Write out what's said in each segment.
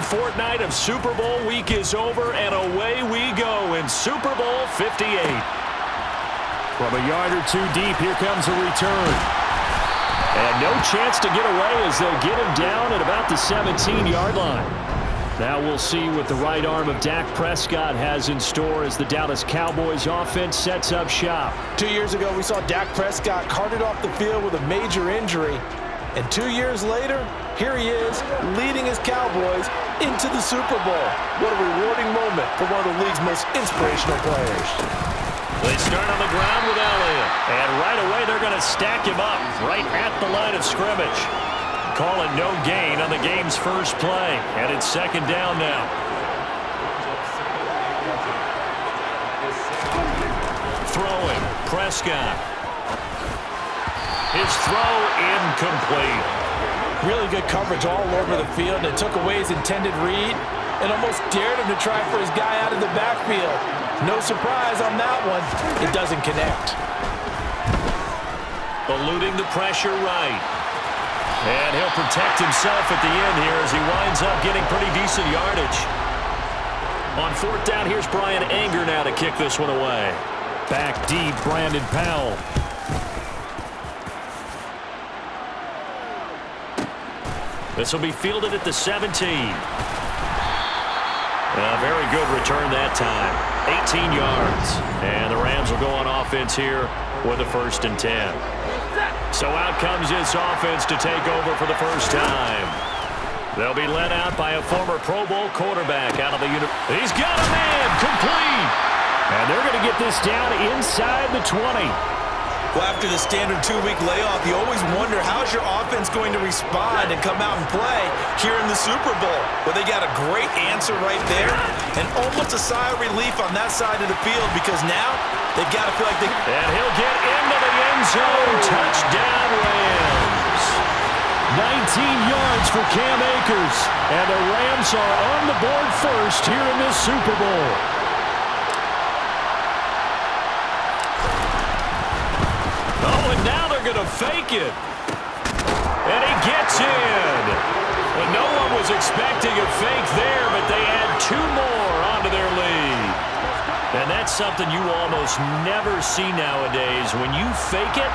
fortnight of Super Bowl week is over, and away we go in Super Bowl 58. From a yard or two deep, here comes a return. And no chance to get away as they'll get him down at about the 17-yard line. Now we'll see what the right arm of Dak Prescott has in store as the Dallas Cowboys offense sets up shop. 2 years ago, we saw Dak Prescott carted off the field with a major injury. And 2 years later, here he is leading his Cowboys into the Super Bowl. What a rewarding moment for one of the league's most inspirational players. They start on the ground with Elliott. And right away, they're going to stack him up right at the line of scrimmage. Call it no gain on the game's first play. And it's second down now. Throwing, Prescott. His throw incomplete. Really good coverage all over the field. It took away his intended read and almost dared him to try for his guy out of the backfield. No surprise on that one. It doesn't connect. Eluding the pressure right. And he'll protect himself at the end here as he winds up getting pretty decent yardage. On fourth down, here's Brian Anger now to kick this one away. Back deep, Brandon Powell. This will be fielded at the 17. A very good return that time. 18 yards. And the Rams will go on offense here with a 1st and 10. So out comes this offense to take over for the first time. They'll be led out by a former Pro Bowl quarterback out of the He's got a man, complete. And they're going to get this down inside the 20. Well, after the standard 2-week layoff, you always wonder how's your offense going to respond and come out and play here in the Super Bowl. Well, they got a great answer right there and almost a sigh of relief on that side of the field because now they've got to feel like they... And he'll get into the end zone. Touchdown, Rams. 19 yards for Cam Akers. And the Rams are on the board first here in this Super Bowl. Oh, and now they're going to fake it. And he gets in. Well, no one was expecting a fake there, but they add 2 more onto their lead. And that's something you almost never see nowadays. When you fake it,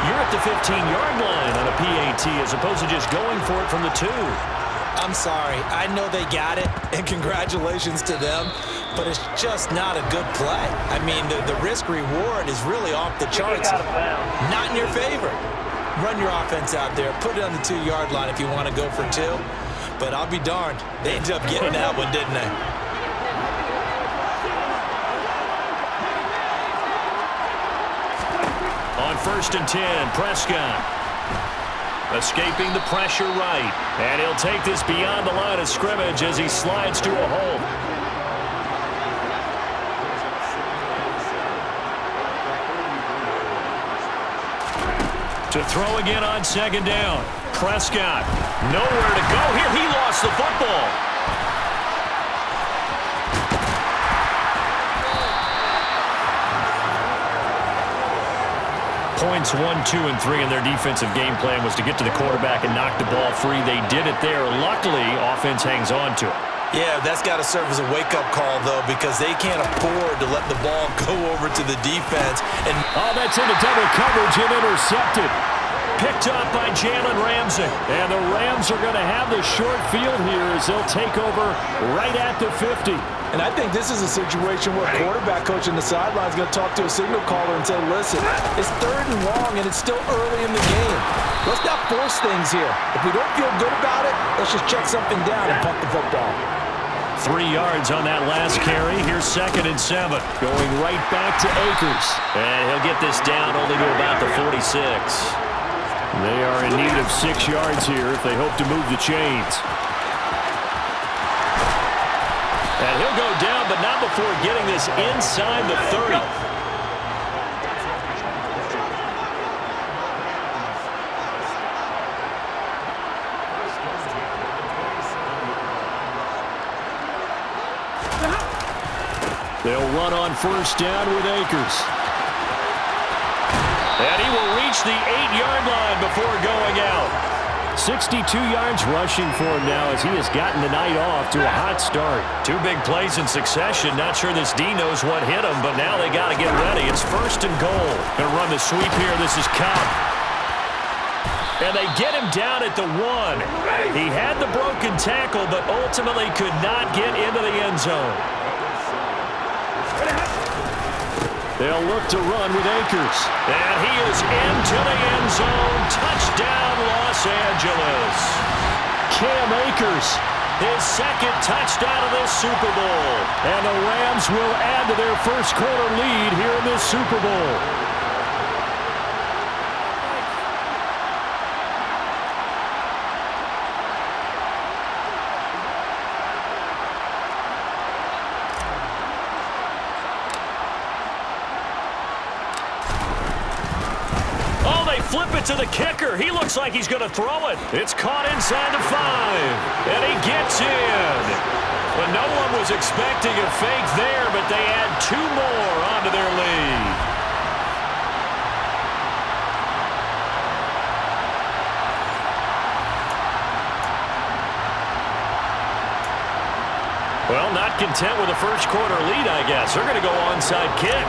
you're at the 15-yard line on a PAT as opposed to just going for it from the 2. I'm sorry. I know they got it, and congratulations to them, but it's just not a good play. I mean, the risk-reward is really off the charts. Not in your favor. Run your offense out there. Put it on the 2-yard line if you want to go for 2. But I'll be darned. They ended up getting that one, didn't they? On 1st and 10, Prescott. Escaping the pressure right. And he'll take this beyond the line of scrimmage as he slides to a hole. To throw again on 2nd down. Prescott, nowhere to go here. He lost the football. Points 1, 2, and 3 in their defensive game plan was to get to the quarterback and knock the ball free. They did it there. Luckily, offense hangs on to it. Yeah, that's got to serve as a wake-up call, though, because they can't afford to let the ball go over to the defense. And that's into double coverage and intercepted. Picked up by Jalen Ramsey. And the Rams are going to have the short field here as they'll take over right at the 50. And I think this is a situation where quarterback coach on the sideline is going to talk to a signal caller and say, listen, it's 3rd and long and it's still early in the game. Let's not force things here. If we don't feel good about it, let's just check something down and punt the football. 3 yards on that last carry. Here's 2nd and 7. Going right back to Akers. And he'll get this down only to about the 46. They are in need of 6 yards here if they hope to move the chains. And he'll go down, but not before getting this inside the 30. They'll run on 1st down with Akers. And he will reach the 8-yard line before going out. 62 yards rushing for him now as he has gotten the night off to a hot start. 2 big plays in succession. Not sure this D knows what hit him, but now they got to get ready. It's 1st and goal. Going to run the sweep here. This is Cobb. And they get him down at the 1. He had the broken tackle, but ultimately could not get into the end zone. They'll look to run with Akers. And he is into the end zone. Touchdown, Los Angeles. Cam Akers. His 2nd touchdown of this Super Bowl. And the Rams will add to their first quarter lead here in this Super Bowl. Flip it to the kicker. He looks like he's going to throw it. It's caught inside the 5. And he gets in. But no one was expecting a fake there, but they add 2 more onto their lead. Well, not content with a first quarter lead, I guess. They're going to go onside kick.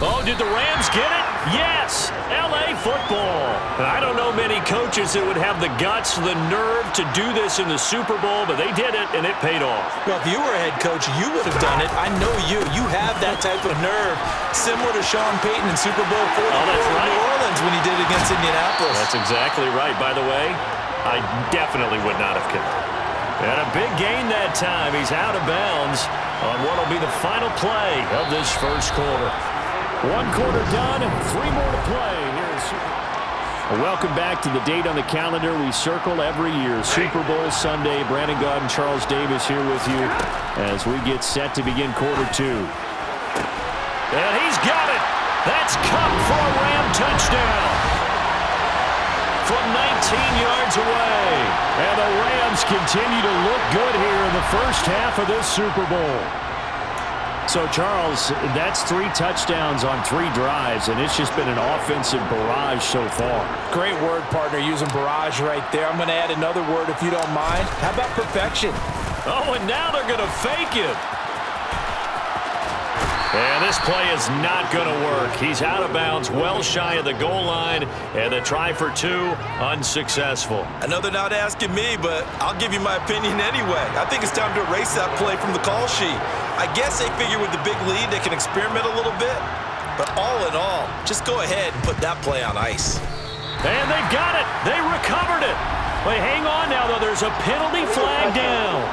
Oh, did the Rams get it? Yes! L.A. football. I don't know many coaches that would have the guts, the nerve to do this in the Super Bowl, but they did it, and it paid off. Well, if you were a head coach, you would have done it. I know you. You have that type of nerve, similar to Sean Payton in Super Bowl 44 in New Orleans when he did it against Indianapolis. That's exactly right. By the way, I definitely would not have kicked. And a big gain that time. He's out of bounds on what will be the final play of this first quarter. 1 quarter done and 3 more to play here in Super Bowl. Welcome back to the date on the calendar we circle every year. Super Bowl Sunday. Brandon Gaud and Charles Davis here with you as we get set to begin quarter 2. And he's got it. That's Kupp for a Ram touchdown. From 19 yards away. And the Rams continue to look good here in the first half of this Super Bowl. So, Charles, that's 3 touchdowns on 3 drives, and it's just been an offensive barrage so far. Great word, partner, using barrage right there. I'm going to add another word if you don't mind. How about perfection? Oh, and now they're going to fake it. And this play is not going to work. He's out of bounds, well shy of the goal line, and the try for 2, unsuccessful. I know they're not asking me, but I'll give you my opinion anyway. I think it's time to erase that play from the call sheet. I guess they figure with the big lead they can experiment a little bit. But all in all, just go ahead and put that play on ice. And they've got it. They recovered it. Wait, hang on now, though. There's a penalty flag down.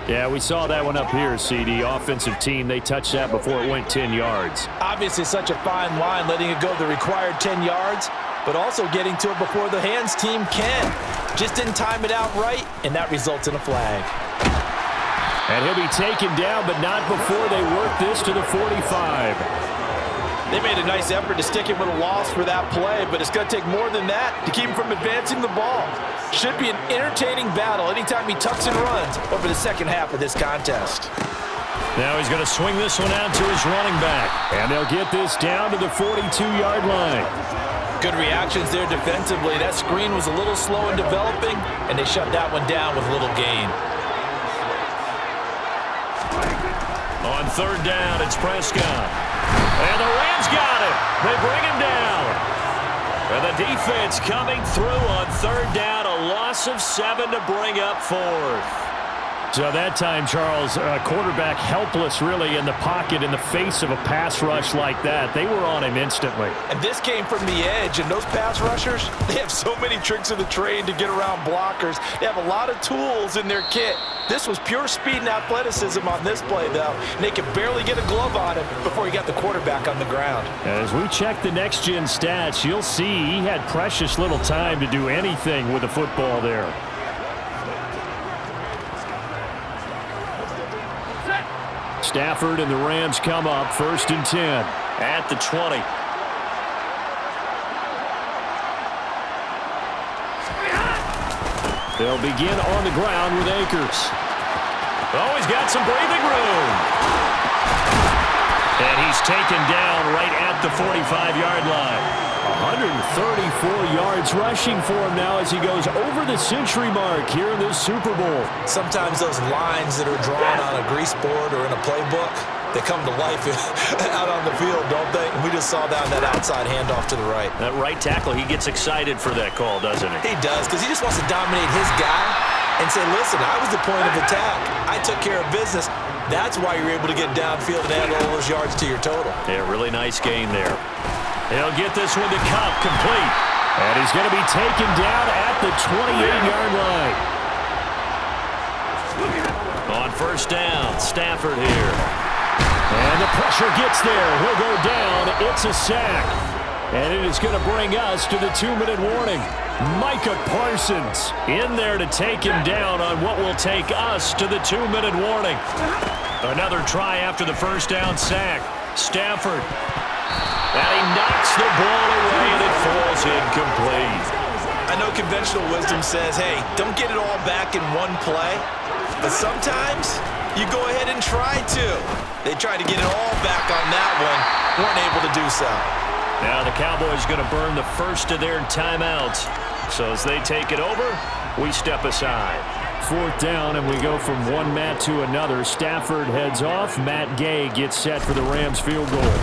Yeah, we saw that one up here, CD. Offensive team, they touched that before it went 10 yards. Obviously such a fine line, letting it go the required 10 yards, but also getting to it before the hands team can. Just didn't time it out right, and that results in a flag. And he'll be taken down, but not before they work this to the 45. They made a nice effort to stick him with a loss for that play, but it's going to take more than that to keep him from advancing the ball. Should be an entertaining battle anytime he tucks and runs over the second half of this contest. Now he's going to swing this one out to his running back. And they'll get this down to the 42-yard line. Good reactions there defensively. That screen was a little slow in developing, and they shut that one down with little gain. On 3rd down, it's Prescott. And the Rams got it. They bring him down. And the defense coming through on 3rd down. A loss of 7 to bring up 4th. So that time, Charles, quarterback helpless really in the pocket in the face of a pass rush like that. They were on him instantly. And this came from the edge, and those pass rushers, they have so many tricks of the trade to get around blockers. They have a lot of tools in their kit. This was pure speed and athleticism on this play, though. And they could barely get a glove on him before he got the quarterback on the ground. As we check the next-gen stats, you'll see he had precious little time to do anything with the football there. Stafford and the Rams come up 1st and 10. At the 20. They'll begin on the ground with Akers. Oh, he's got some breathing room. And he's taken down right at the 45-yard line. 134 yards rushing for him now as he goes over the century mark here in this Super Bowl. Sometimes those lines that are drawn on a grease board or in a playbook, they come to life out on the field, don't they? And we just saw that on that outside handoff to the right. That right tackle, he gets excited for that call, doesn't he? He does, because he just wants to dominate his guy and say, listen, I was the point of attack. I took care of business. That's why you're able to get downfield and add all those yards to your total. Yeah, really nice gain there. He'll get this one to Kupp, complete. And he's going to be taken down at the 28-yard line. On first down, Stafford here. And the pressure gets there. He'll go down. It's a sack. And it is going to bring us to the 2-minute warning. Micah Parsons in there to take him down on what will take us to the 2-minute warning. Another try after the first down sack. Stafford. And he knocks the ball away, and it falls incomplete. I know conventional wisdom says, hey, don't get it all back in one play. But sometimes you go ahead and try to. They tried to get it all back on that one. Weren't able to do so. Now the Cowboys going to burn the first of their timeouts. So as they take it over, we step aside. Fourth down, and we go from one Matt to another. Stafford heads off. Matt Gay gets set for the Rams field goal.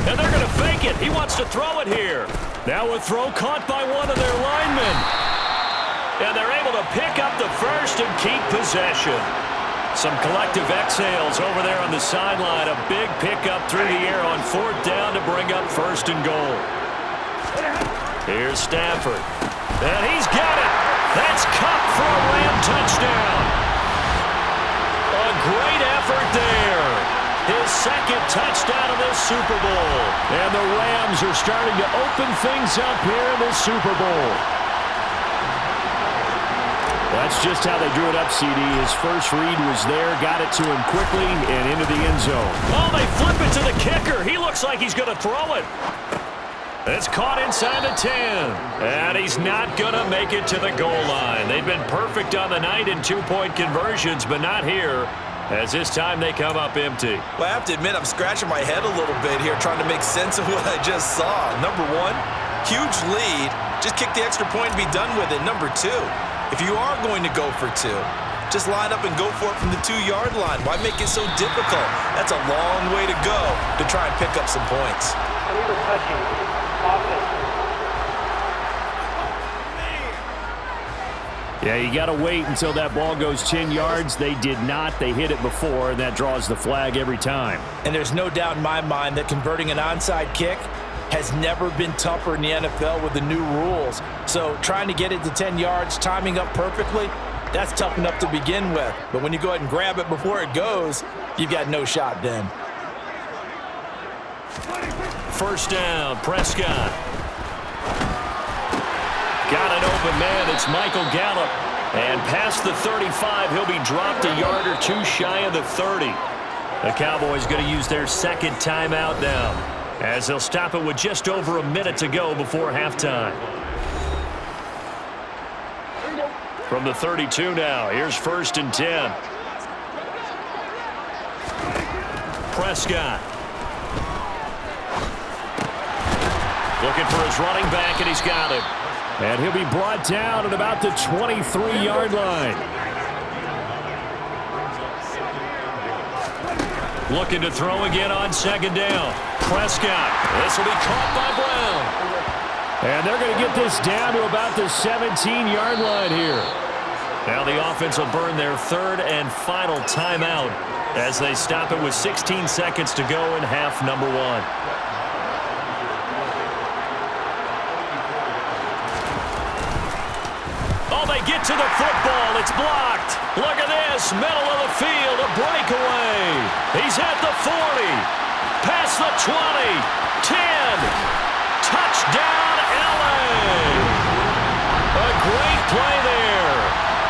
And they're going to fake it. He wants to throw it here. Now a throw caught by one of their linemen. And they're able to pick up the first and keep possession. Some collective exhales over there on the sideline. A big pickup through the air on fourth down to bring up first and goal. Here's Stafford. And he's got it. That's Kupp for a Ram touchdown. A great effort there. His second touchdown of this Super Bowl. And the Rams are starting to open things up here in this Super Bowl. That's just how they drew it up, CD. His first read was there, got it to him quickly, and into the end zone. Oh, they flip it to the kicker. He looks like he's going to throw it. It's caught inside the 10. And he's not going to make it to the goal line. They've been perfect on the night in two-point conversions, but not here, as this time they come up empty. Well, I have to admit, I'm scratching my head a little bit here, trying to make sense of what I just saw. Number one, huge lead. Just kick the extra point and be done with it. Number two, if you are going to go for two, just line up and go for it from the 2-yard line. Why make it so difficult? That's a long way to go to try and pick up some points. Yeah, you got to wait until that ball goes 10 yards. They did not. They hit it before, and that draws the flag every time. And there's no doubt in my mind that converting an onside kick has never been tougher in the NFL with the new rules. So trying to get it to 10 yards, timing up perfectly, that's tough enough to begin with. But when you go ahead and grab it before it goes, you've got no shot then. First down, Prescott. Got an open man. It's Michael Gallup. And past the 35, he'll be dropped a yard or two shy of the 30. The Cowboys going to use their second timeout now, as they'll stop it with just over a minute to go before halftime. From the 32 now, here's first and 10. Prescott. Looking for his running back, and he's got him. And he'll be brought down at about the 23-yard line. Looking to throw again on second down. Prescott. This will be caught by Brown. And they're going to get this down to about the 17-yard line here. Now the offense will burn their third and final timeout as they stop it with 16 seconds to go in half number one. Oh, they get to the football. It's blocked. Look at this. Middle of the field. A breakaway. He's at the 40. Past the 20. 10. Touchdown, LA. A great play there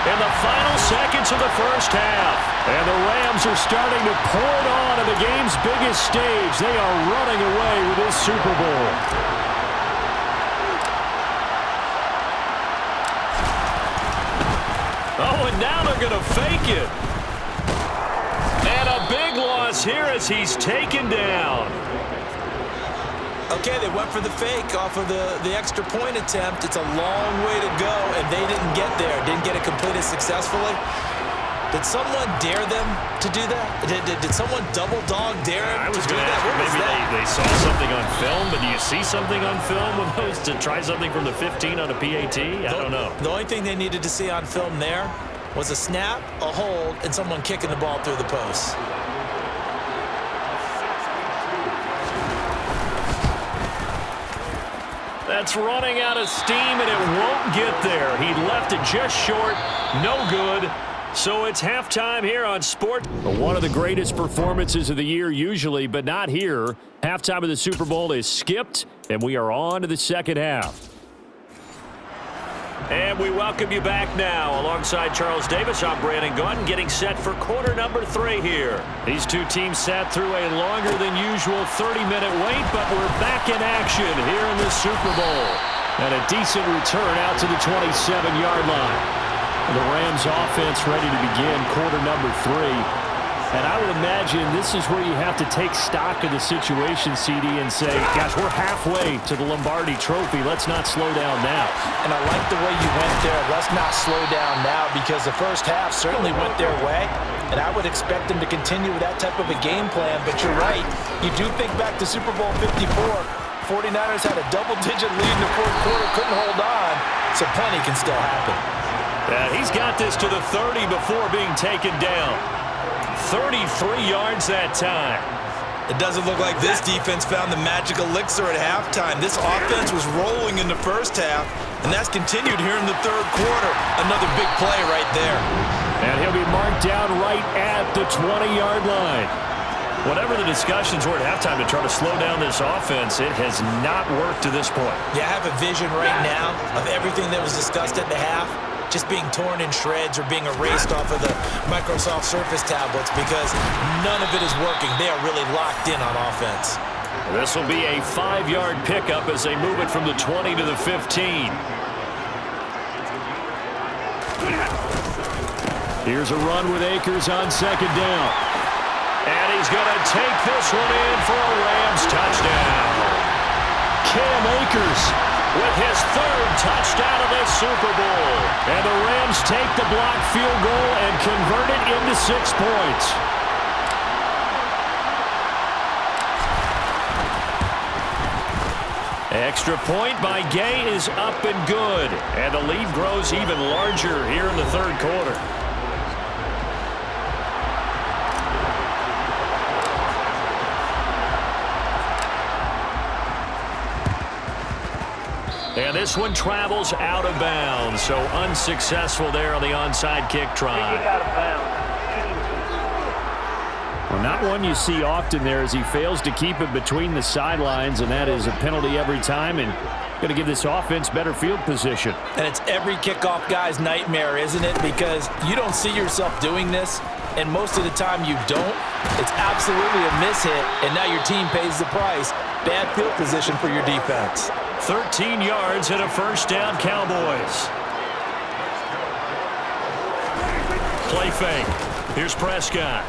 in the final seconds of the first half. And the Rams are starting to pour it on at the game's biggest stage. They are running away with this Super Bowl. Oh, and now they're going to fake it. yards here as he's taken down. Okay, they went for the fake off of the extra point attempt. It's a long way to go, and they didn't get there. Didn't get it completed successfully. Did someone dare them to do that? Did someone double dog dare him to do that? Maybe they saw something on film, but do you see something on film with those to try something from the 15 on a PAT? I don't know. The only thing they needed to see on film there was a snap, a hold, and someone kicking the ball through the post. That's running out of steam, and it won't get there. He left it just short. No good. So it's halftime here on Sport. One of the greatest performances of the year usually, but not here. Halftime of the Super Bowl is skipped, and we are on to the second half. And we welcome you back now. Alongside Charles Davis, I'm Brandon Gaudin, getting set for quarter number 3 here. These two teams sat through a longer than usual 30-minute wait, but we're back in action here in the Super Bowl. And a decent return out to the 27-yard line. The Rams offense ready to begin quarter number 3. And I would imagine this is where you have to take stock of the situation, CD, and say, gosh, we're halfway to the Lombardi Trophy. Let's not slow down now. And I like the way you went there. Let's not slow down now, because the first half certainly went their way. And I would expect them to continue with that type of a game plan. But you're right. You do think back to Super Bowl 54. 49ers had a double-digit lead in the fourth quarter, couldn't hold on. So plenty can still happen. He's got this to the 30 before being taken down. 33 yards that time. It doesn't look like this defense found the magic elixir at halftime. This offense was rolling in the first half, and that's continued here in the third quarter. Another big play right there. And he'll be marked down right at the 20-yard line. Whatever the discussions were at halftime to try to slow down this offense, it has not worked to this point. Yeah, I have a vision right now of everything that was discussed at the half just being torn in shreds or being erased off of the Microsoft Surface tablets, because none of it is working. They are really locked in on offense. This will be a 5-yard pickup as they move it from the 20 to the 15. Here's a run with Akers on second down. And he's going to take this one in for a Rams touchdown. Cam Akers with his 3rd touchdown of this Super Bowl. And the Rams take the blocked field goal and convert it into 6 points. Extra point by Gay is up and good. And the lead grows even larger here in the third quarter. And this one travels out of bounds, so unsuccessful there on the onside kick try. Well, not one you see often there, as he fails to keep it between the sidelines, and that is a penalty every time, and going to give this offense better field position. And it's every kickoff guy's nightmare, isn't it? Because you don't see yourself doing this, and most of the time you don't. It's absolutely a mishit, and now your team pays the price. Bad field position for your defense. 13 yards and a first down, Cowboys. Play fake. Here's Prescott.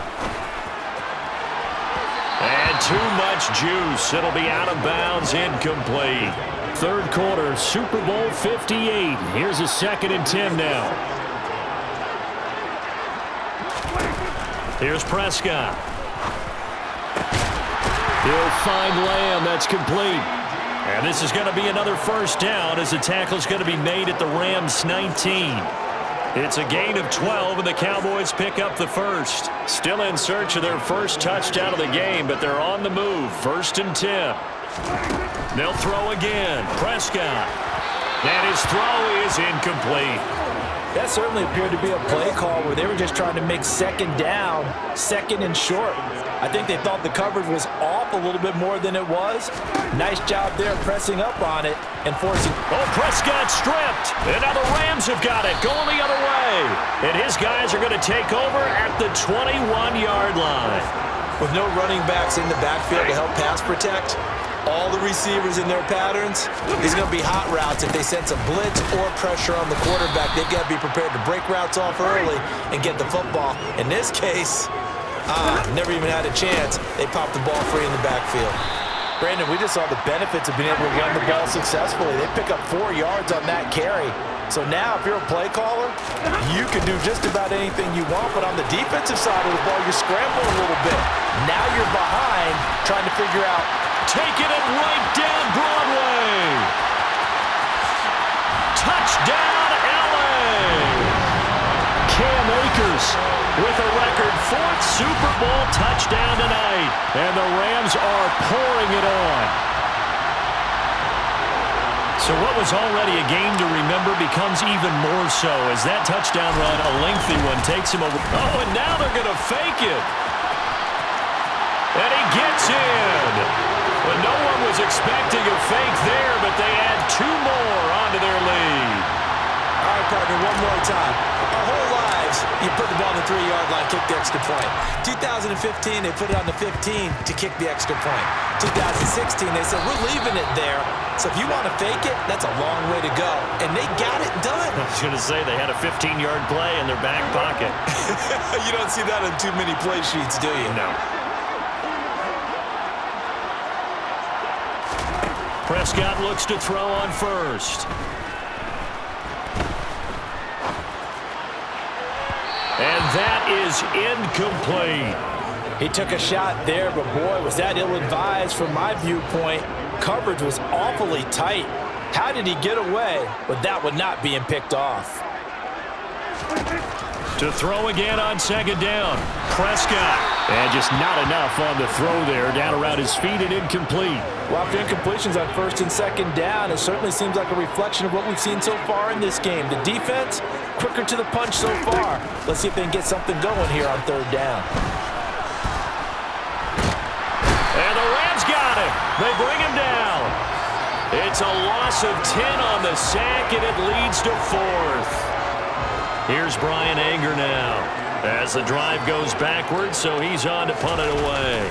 And too much juice. It'll be out of bounds, incomplete. Third quarter, Super Bowl 58. Here's a 2nd and 10 now. Here's Prescott. He'll find Lamb. That's complete. And this is going to be another first down as the tackle's going to be made at the Rams 19. It's a gain of 12, and the Cowboys pick up the first. Still in search of their first touchdown of the game, but they're on the move. 1st and 10. They'll throw again. Prescott. And his throw is incomplete. That certainly appeared to be a play call where they were just trying to make 2nd down, 2nd and short. I think they thought the coverage was off a little bit more than it was. Nice job there pressing up on it and forcing. Oh, Prescott stripped. And now the Rams have got it going the other way. And his guys are going to take over at the 21-yard line. With no running backs in the backfield to help pass protect, all the receivers in their patterns, these are going to be hot routes. If they sense a blitz or pressure on the quarterback, they've got to be prepared to break routes off early and get the football. In this case, Never even had a chance. They popped the ball free in the backfield. Brandon, we just saw the benefits of being able to run the ball successfully. They pick up 4 yards on that carry. So now, if you're a play caller, you can do just about anything you want. But on the defensive side of the ball, you're scrambling a little bit. Now you're behind, trying to figure out. Taking it right down Broadway. Touchdown, LA. Cam Akers with a record 4th Super Bowl touchdown tonight. And the Rams are pouring it on. So what was already a game to remember becomes even more so as that touchdown run, a lengthy one, takes him over. Oh, and now they're going to fake it. And he gets in. Well, no one was expecting a fake there, but they add 2 more onto their lead. All right, partner, one more time. Our whole lives, you put the ball on the 3-yard line, kick the extra point. 2015, they put it on the 15 to kick the extra point. 2016, they said, we're leaving it there. So if you want to fake it, that's a long way to go. And they got it done. I was going to say, they had a 15-yard play in their back pocket. You don't see that on too many play sheets, do you? No. Prescott looks to throw on first. And that is incomplete. He took a shot there, but boy, was that ill-advised from my viewpoint. Coverage was awfully tight. How did he get away with that one not being picked off? To throw again on 2nd down. Prescott. And just not enough on the throw there. Down around his feet and incomplete. Well, after incompletions on 1st and 2nd down, it certainly seems like a reflection of what we've seen so far in this game. The defense, quicker to the punch so far. Let's see if they can get something going here on 3rd down. And the Rams got him. They bring him down. It's a loss of 10 on the sack, and it leads to 4th. Here's Brian Anger now as the drive goes backwards, so he's on to punt it away.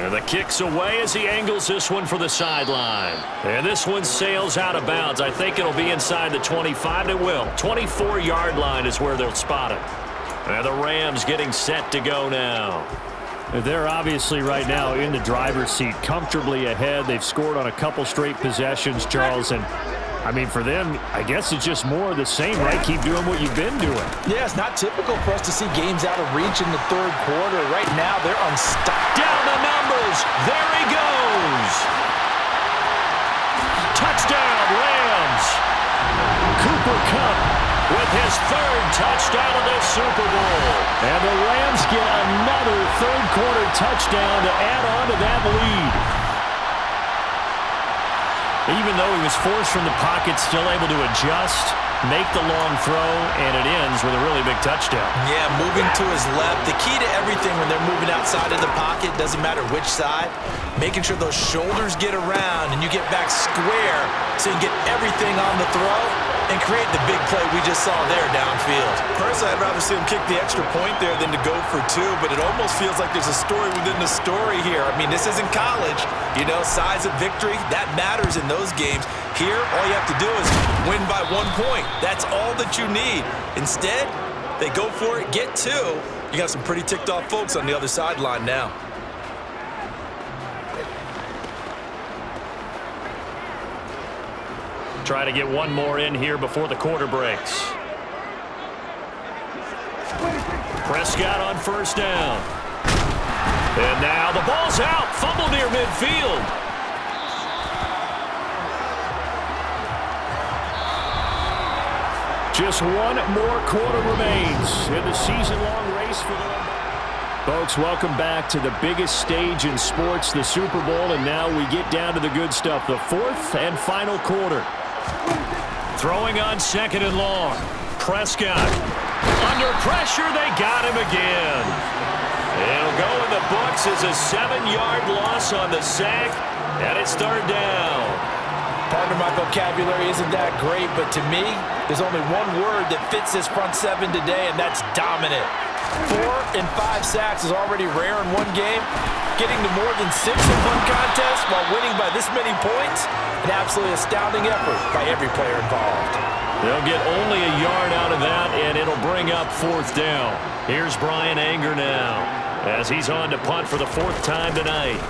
And the kick's away as he angles this one for the sideline. And this one sails out of bounds. I think it'll be inside the 25. It will. 24-yard line is where they'll spot it. And the Rams getting set to go now. They're obviously right now in the driver's seat, comfortably ahead. They've scored on a couple straight possessions, Charles, and I mean, for them, I guess it's just more of the same, right? Keep doing what you've been doing. Yeah, it's not typical for us to see games out of reach in the 3rd quarter. Right now, they're unstoppable. Down the numbers. There he goes. Touchdown, Rams. Cooper Kupp with his 3rd touchdown of the Super Bowl. And the Rams get another 3rd quarter touchdown to add on to that lead. Even though he was forced from the pocket, still able to adjust, make the long throw, and it ends with a really big touchdown. Yeah, moving to his left. The key to everything when they're moving outside of the pocket, doesn't matter which side, making sure those shoulders get around and you get back square so you can get everything on the throw and create the big play we just saw there downfield. Personally, I'd rather see him kick the extra point there than to go for 2, but it almost feels like there's a story within the story here. I mean, this isn't college. You know, size of victory, that matters in those games. Here, all you have to do is win by 1 point. That's all that you need. Instead, they go for it, get 2. You got some pretty ticked off folks on the other sideline now. Try to get one more in here before the quarter breaks. Prescott on 1st down. And now the ball's out. Fumble near midfield. Just one more quarter remains in the season-long race for them. Folks, welcome back to the biggest stage in sports, the Super Bowl, and now we get down to the good stuff, the 4th and final quarter. Throwing on 2nd and long. Prescott. Under pressure, they got him again. It'll go in the books as a 7-yard loss on the sack, and it's 3rd down. Partner, my vocabulary isn't that great, but to me, there's only one word that fits this front 7 today, and that's dominant. 4 and 5 sacks is already rare in one game. Getting to more than 6 in one contest while winning by this many points, an absolutely astounding effort by every player involved. They'll get only a yard out of that, and it'll bring up 4th down. Here's Brian Anger now as he's on to punt for the 4th time tonight.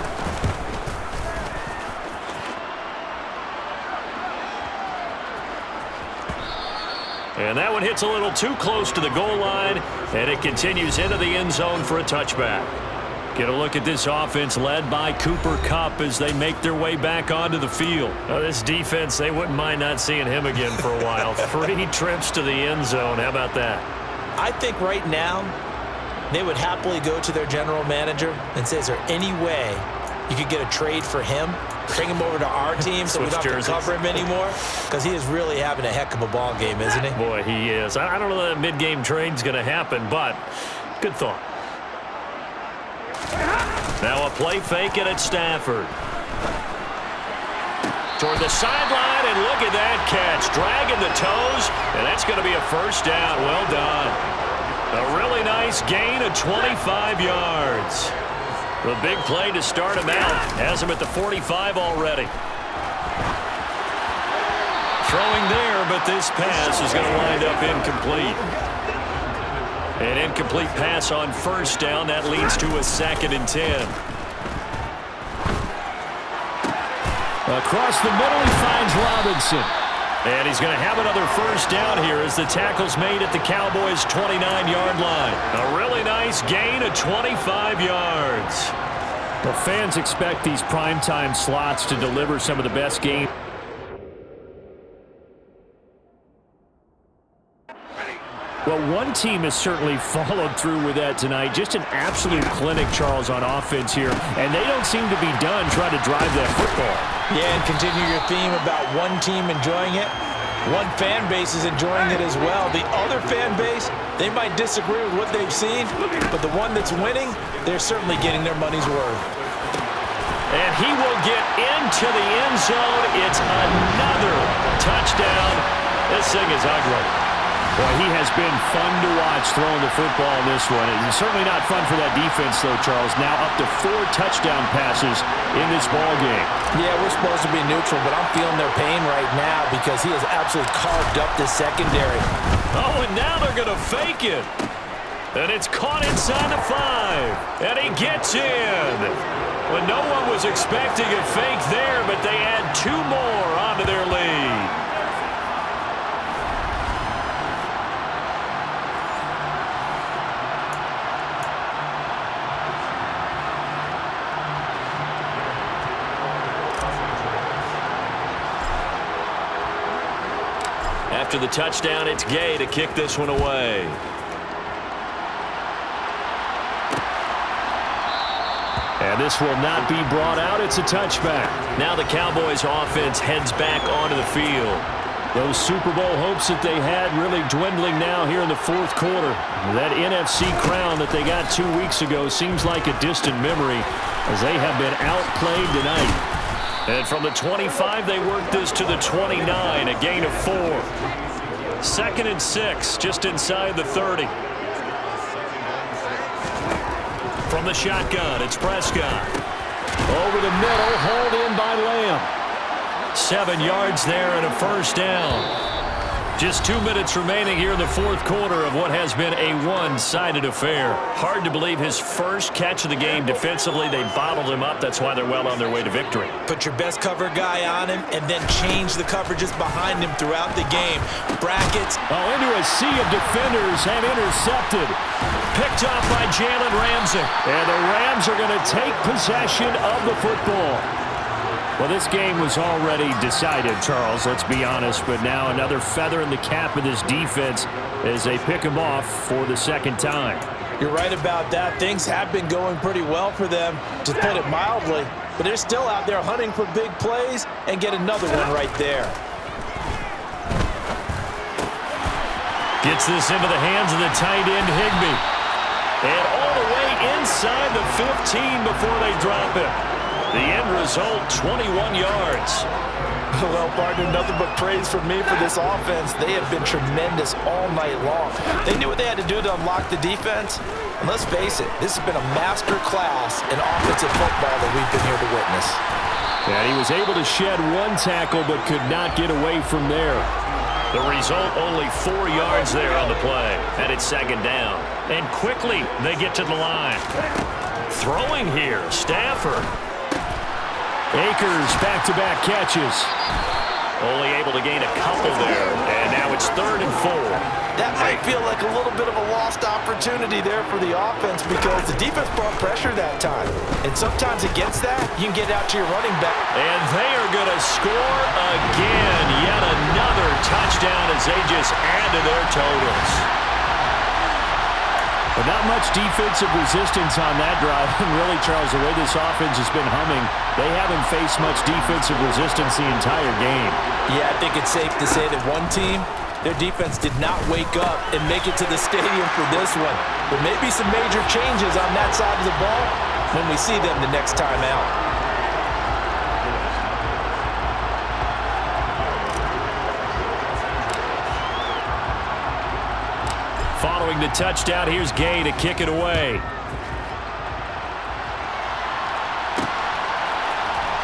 And that one hits a little too close to the goal line, and it continues into the end zone for a touchback. Get a look at this offense led by Cooper Kupp as they make their way back onto the field. Now, this defense, they wouldn't mind not seeing him again for a while. 3 trips to the end zone. How about that? I think right now they would happily go to their general manager and say, is there any way you could get a trade for him? Bring him over to our team so we don't have to cover him anymore? Because he is really having a heck of a ball game, isn't he? Boy, he is. I don't know that mid-game trade's going to happen, but good thought. Now a play fake it at Stafford. Toward the sideline, and look at that catch. Dragging the toes, and that's going to be a first down. Well done. A really nice gain of 25 yards. The big play to start him out. Has him at the 45 already. Throwing there, but this pass is going to wind up incomplete. An incomplete pass on first down. That leads to a 2nd and 10. Across the middle, he finds Robinson. And he's going to have another first down here as the tackle's made at the Cowboys' 29-yard line. A really nice gain of 25 yards. The fans expect these primetime slots to deliver some of the best games. Well, one team has certainly followed through with that tonight. Just an absolute clinic, Charles, on offense here. And they don't seem to be done trying to drive that football. Yeah, and continue your theme about one team enjoying it. One fan base is enjoying it as well. The other fan base, they might disagree with what they've seen, but the one that's winning, they're certainly getting their money's worth. And he will get into the end zone. It's another touchdown. This thing is ugly. Boy, he has been fun to watch throwing the football in this one. It's certainly not fun for that defense, though, Charles. Now up to 4 touchdown passes in this ball game. Yeah, we're supposed to be neutral, but I'm feeling their pain right now because he has absolutely carved up the secondary. Oh, and now they're going to fake it. And it's caught inside the 5. And he gets in. Well, no one was expecting a fake there, but they add 2 more onto their lead. After the touchdown, it's Gay to kick this one away. And this will not be brought out. It's a touchback. Now the Cowboys offense heads back onto the field. Those Super Bowl hopes that they had really dwindling now here in the 4th quarter. That NFC crown that they got 2 weeks ago seems like a distant memory as they have been outplayed tonight. And from the 25, they work this to the 29, a gain of 4. 2nd and 6, just inside the 30. From the shotgun, it's Prescott. Over the middle, hauled in by Lamb. 7 yards there and a first down. Just 2 minutes remaining here in the 4th quarter of what has been a one-sided affair. Hard to believe his first catch of the game defensively. They bottled him up. That's why they're well on their way to victory. Put your best cover guy on him and then change the coverages behind him throughout the game. Brackets. Oh, into a sea of defenders and intercepted. Picked off by Jalen Ramsey. And the Rams are going to take possession of the football. Well, this game was already decided, Charles, let's be honest. But now another feather in the cap of this defense as they pick him off for the 2nd time. You're right about that. Things have been going pretty well for them, to put it mildly. But they're still out there hunting for big plays and get another one right there. Gets this into the hands of the tight end, Higbee. And all the way inside the 15 before they drop it. The end result, 21 yards. Well, partner, nothing but praise from me for this offense. They have been tremendous all night long. They knew what they had to do to unlock the defense. And let's face it, this has been a master class in offensive football that we've been here to witness. And he was able to shed 1 tackle but could not get away from there. The result, only 4 yards there on the play. And it's second down. And quickly, they get to the line. Throwing here, Stafford. Akers back-to-back catches. Only able to gain a couple there. And now it's 3rd and 4. That might feel like a little bit of a lost opportunity there for the offense because the defense brought pressure that time. And sometimes against that, you can get out to your running back. And they are going to score again. Yet another touchdown as they just add to their totals. But not much defensive resistance on that drive. And really, Charles, the way this offense has been humming, they haven't faced much defensive resistance the entire game. Yeah, I think it's safe to say that one team, their defense did not wake up and make it to the stadium for this one. There may be some major changes on that side of the ball when we see them the next time out. Following the touchdown, here's Gay to kick it away.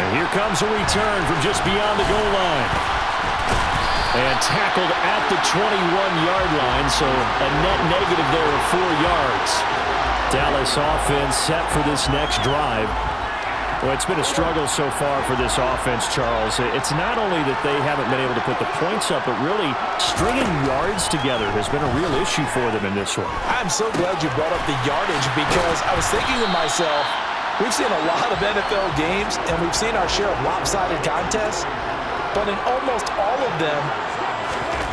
And here comes a return from just beyond the goal line. And tackled at the 21-yard line, so a net negative there of 4 yards. Dallas offense set for this next drive. Well, it's been a struggle so far for this offense, Charles. It's not only that they haven't been able to put the points up, but really stringing yards together has been a real issue for them in this one. I'm so glad you brought up the yardage because I was thinking to myself, we've seen a lot of NFL games, and we've seen our share of lopsided contests. But in almost all of them,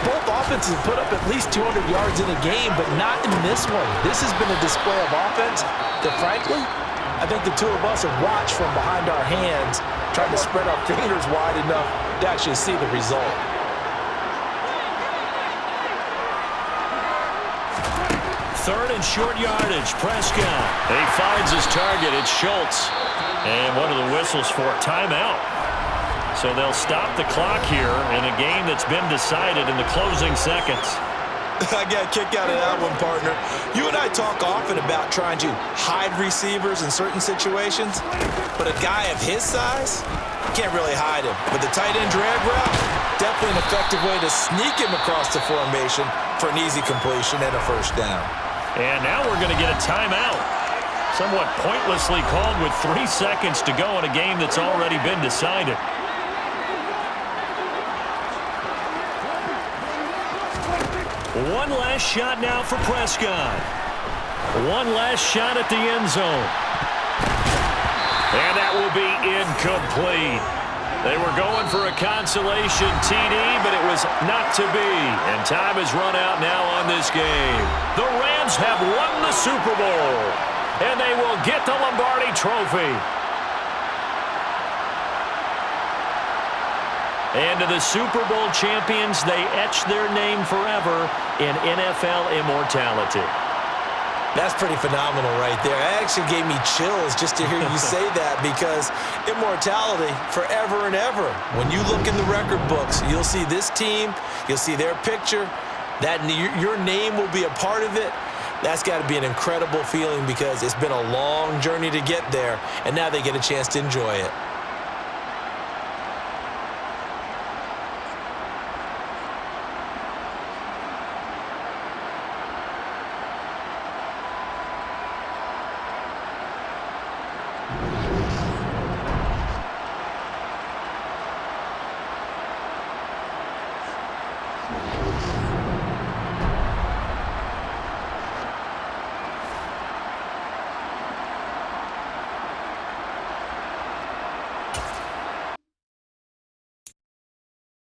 both offenses put up at least 200 yards in a game, but not in this one. This has been a display of offense that, frankly, I think the two of us have watched from behind our hands, trying to spread our fingers wide enough to actually see the result. Third and short yardage, Prescott. He finds his target, it's Schultz. And one of the whistles for a timeout. So they'll stop the clock here in a game that's been decided in the closing seconds. I got a kick out of that one, partner. You and I talk often about trying to hide receivers in certain situations, but a guy of his size, can't really hide him. But the tight end drag route, definitely an effective way to sneak him across the formation for an easy completion and a first down. And now we're going to get a timeout. Somewhat pointlessly called with 3 seconds to go in a game that's already been decided. One last shot now for Prescott. One last shot at the end zone. And that will be incomplete. They were going for a consolation TD, but it was not to be. And time has run out now on this game. The Rams have won the Super Bowl, and they will get the Lombardi Trophy. And to the Super Bowl champions, they etch their name forever in NFL immortality. That's pretty phenomenal right there. It actually gave me chills just to hear you say that because immortality forever and ever. When you look in the record books, you'll see this team, you'll see their picture, that your name will be a part of it. That's got to be an incredible feeling because it's been a long journey to get there, and now they get a chance to enjoy it.